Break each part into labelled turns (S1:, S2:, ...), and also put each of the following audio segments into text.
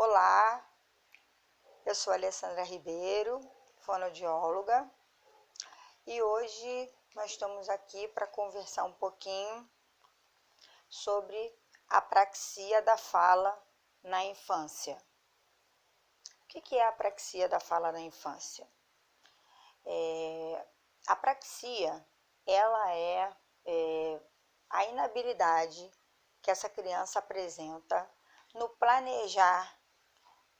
S1: Olá, eu sou Alessandra Ribeiro, fonoaudióloga, e hoje nós estamos aqui para conversar um pouquinho sobre apraxia da fala na infância. O que é a apraxia da fala na infância? A apraxia, ela é a inabilidade que essa criança apresenta no planejar,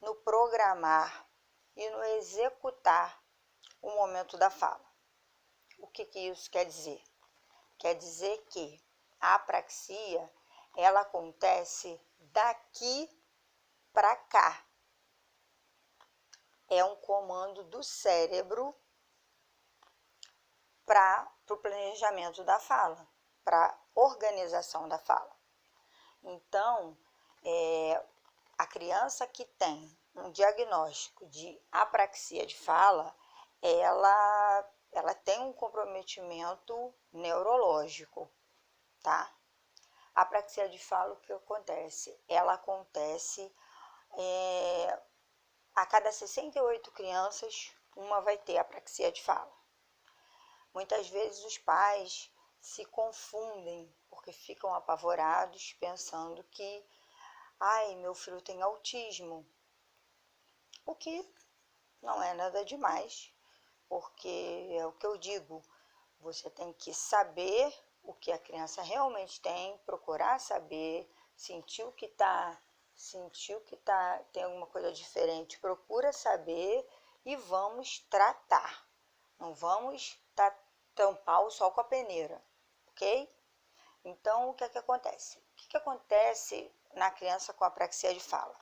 S1: no programar e no executar o momento da fala. O que isso quer dizer? Quer dizer que a apraxia, ela acontece daqui para cá. É um comando do cérebro para o planejamento da fala, para a organização da fala. Então, a criança que tem um diagnóstico de apraxia de fala, ela tem um comprometimento neurológico, tá? A apraxia de fala, o que acontece? Ela acontece a cada 68 crianças, uma vai ter apraxia de fala. Muitas vezes os pais se confundem porque ficam apavorados pensando que meu filho tem autismo, o que não é nada demais, porque é o que eu digo, você tem que saber o que a criança realmente tem, procurar saber, sentir o que tem alguma coisa diferente, procura saber e vamos tratar. Não vamos tampar o sol com a peneira, ok? Então, o que acontece? O que acontece na criança com apraxia de fala?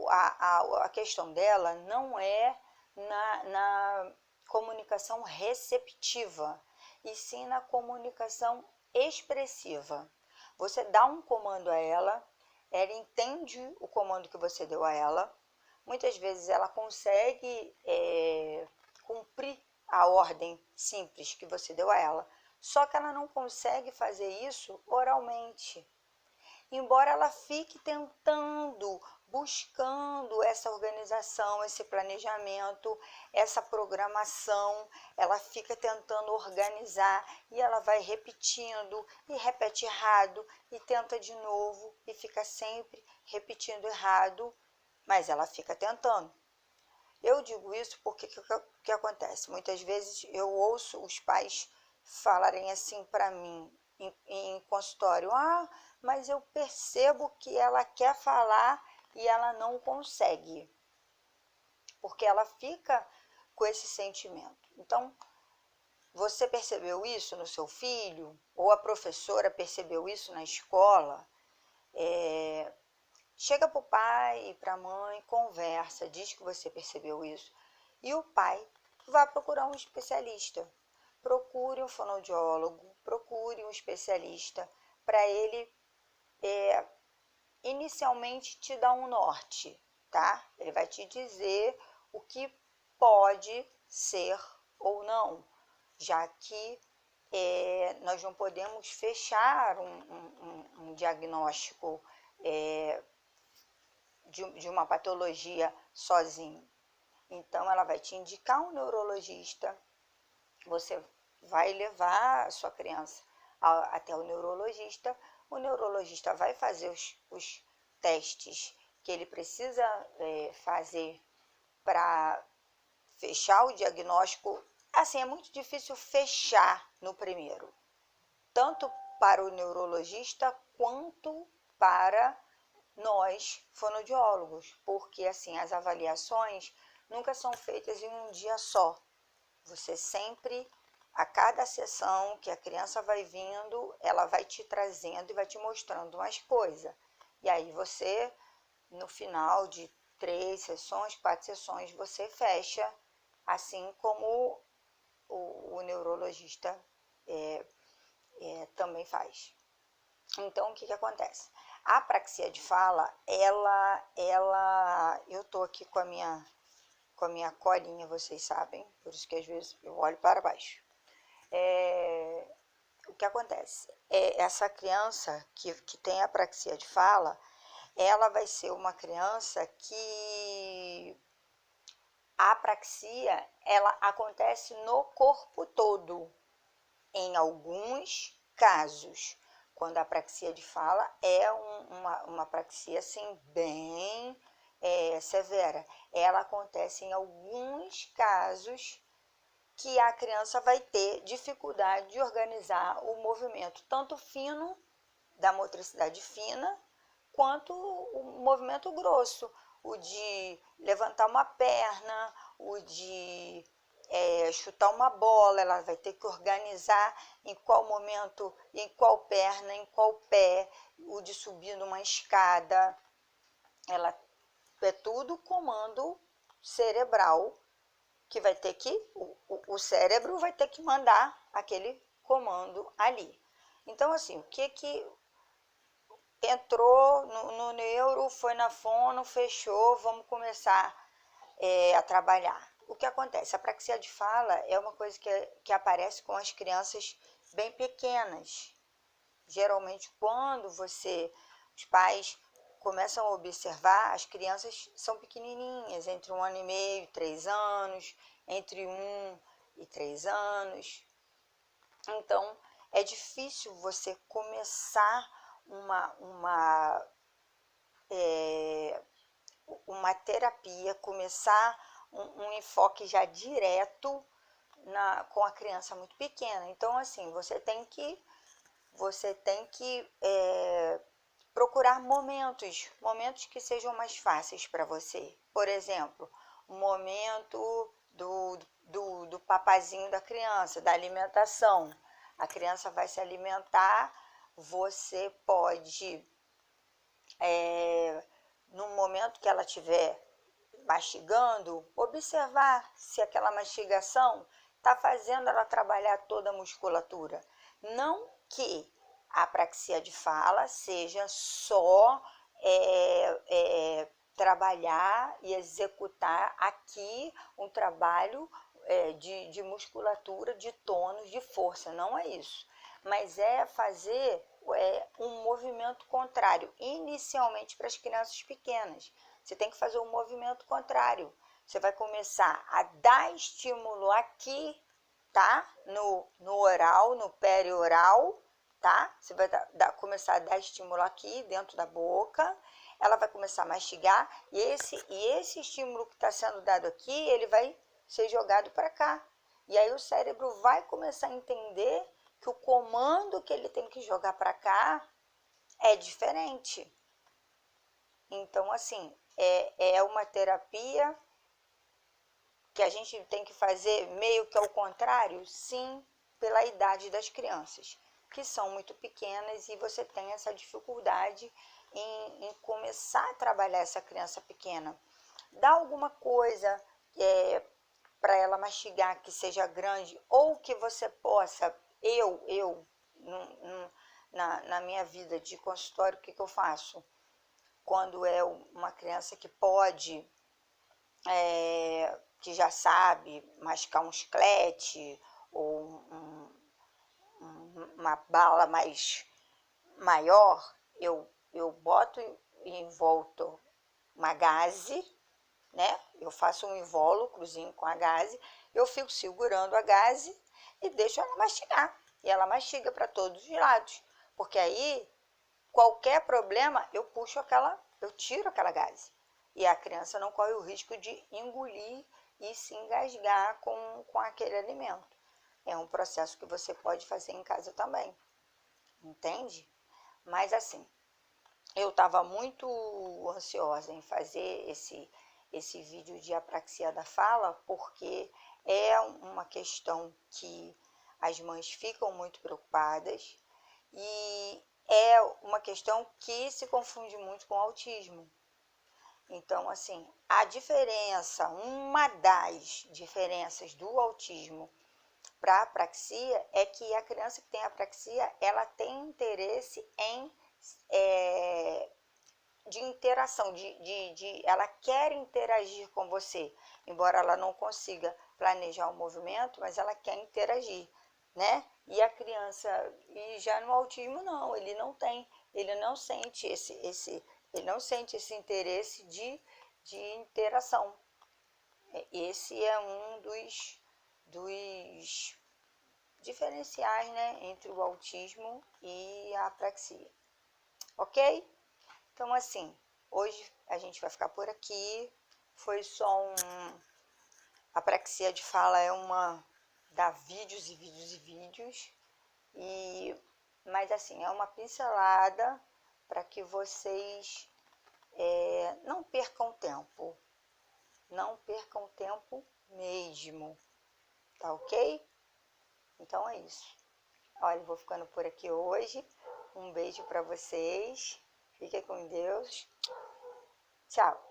S1: A questão dela não é na comunicação receptiva, e sim na comunicação expressiva. Você dá um comando a ela entende o comando que você deu a ela, muitas vezes ela consegue cumprir a ordem simples que você deu a ela, só que ela não consegue fazer isso oralmente. Embora ela fique tentando, buscando essa organização, esse planejamento, essa programação, ela fica tentando organizar e ela vai repetindo e repete errado e tenta de novo e fica sempre repetindo errado, mas ela fica tentando. Eu digo isso porque o que acontece? Muitas vezes eu ouço os pais falarem assim para mim em consultório: mas eu percebo que ela quer falar e ela não consegue, porque ela fica com esse sentimento. Então, você percebeu isso no seu filho? Ou a professora percebeu isso na escola? Chega para o pai e para a mãe, conversa, diz que você percebeu isso. E o pai vai procurar um especialista. Procure um fonoaudiólogo, procure um especialista para ele inicialmente te dar um norte, tá? Ele vai te dizer o que pode ser ou não, já que nós não podemos fechar um diagnóstico de uma patologia sozinho. Então, ela vai te indicar um neurologista, você vai levar a sua criança até o neurologista vai fazer os testes que ele precisa fazer para fechar o diagnóstico. Assim, é muito difícil fechar no primeiro, tanto para o neurologista quanto para nós, fonoaudiólogos, porque assim, as avaliações nunca são feitas em um dia só. Você sempre, a cada sessão que a criança vai vindo, ela vai te trazendo e vai te mostrando mais coisa. E aí você, no final de 3 sessões, 4 sessões, você fecha, assim como o neurologista também faz. Então, o que acontece? A apraxia de fala, eu tô aqui com a minha colinha, vocês sabem, por isso que às vezes eu olho para baixo. O que acontece? Essa criança que tem apraxia de fala, ela vai ser uma criança que a apraxia, ela acontece no corpo todo, em alguns casos. Quando a apraxia de fala é uma apraxia assim, bem severa. Ela acontece em alguns casos que a criança vai ter dificuldade de organizar o movimento, tanto fino, da motricidade fina, quanto o movimento grosso, o de levantar uma perna, o de chutar uma bola. Ela vai ter que organizar em qual momento, em qual perna, em qual pé, o de subir numa escada. Ela é tudo comando cerebral que vai ter que, o cérebro vai ter que mandar aquele comando ali. Então, assim, o que entrou no neuro, foi na fono, fechou, vamos começar a trabalhar. O que acontece? A apraxia de fala é uma coisa que aparece com as crianças bem pequenas. Geralmente, quando os pais começam a observar, as crianças são pequenininhas, entre 1 ano e meio e 3 anos, entre 1 e 3 anos. Então, é difícil você começar uma terapia, começar um enfoque já direto com a criança muito pequena. Então, assim, você tem que procurar momentos que sejam mais fáceis para você. Por exemplo, o momento do papazinho da criança, da alimentação. A criança vai se alimentar, você pode, no momento que ela estiver mastigando, observar se aquela mastigação está fazendo ela trabalhar toda a musculatura. Não que a apraxia de fala seja só trabalhar e executar aqui um trabalho de musculatura, de tônus, de força. Não é isso. Mas é fazer um movimento contrário, inicialmente para as crianças pequenas. Você tem que fazer um movimento contrário. Você vai começar a dar estímulo aqui, tá? No oral, no perioral, tá? Você vai começar a dar estímulo aqui dentro da boca. Ela vai começar a mastigar e esse estímulo que está sendo dado aqui, ele vai ser jogado para cá. E aí o cérebro vai começar a entender que o comando que ele tem que jogar para cá é diferente. Então, assim, é uma terapia que a gente tem que fazer meio que ao contrário, sim, pela idade das crianças, que são muito pequenas, e você tem essa dificuldade em começar a trabalhar essa criança pequena. Dá alguma coisa para ela mastigar que seja grande, ou que você possa, na minha vida de consultório, o que eu faço? Quando é uma criança que pode, que já sabe mastigar um chiclete ou uma bala mais maior, eu boto em volta uma gaze, né? Eu faço um invólucrozinho com a gaze, eu fico segurando a gaze e deixo ela mastigar. E ela mastiga para todos os lados, porque aí qualquer problema eu tiro aquela gaze. E a criança não corre o risco de engolir e se engasgar com aquele alimento. É um processo que você pode fazer em casa também, entende? Mas assim, eu estava muito ansiosa em fazer esse vídeo de apraxia da fala, porque é uma questão que as mães ficam muito preocupadas e é uma questão que se confunde muito com autismo. Então, assim, uma das diferenças do autismo para a apraxia é que a criança que tem apraxia, ela tem interesse de interação, ela quer interagir com você, embora ela não consiga planejar o movimento, mas ela quer interagir, né? E a criança, e já no autismo não, ele não sente Ele não sente esse interesse de interação. Esse é um dos diferenciais, né, entre o autismo e a apraxia. Ok? Então, assim, hoje a gente vai ficar por aqui. Foi só apraxia de fala é uma... dá vídeos e vídeos e vídeos. Mas, assim, é uma pincelada para que vocês não percam tempo. Não percam tempo mesmo. Tá ok? Então é isso. Olha, vou ficando por aqui hoje. Um beijo para vocês. Fiquem com Deus. Tchau.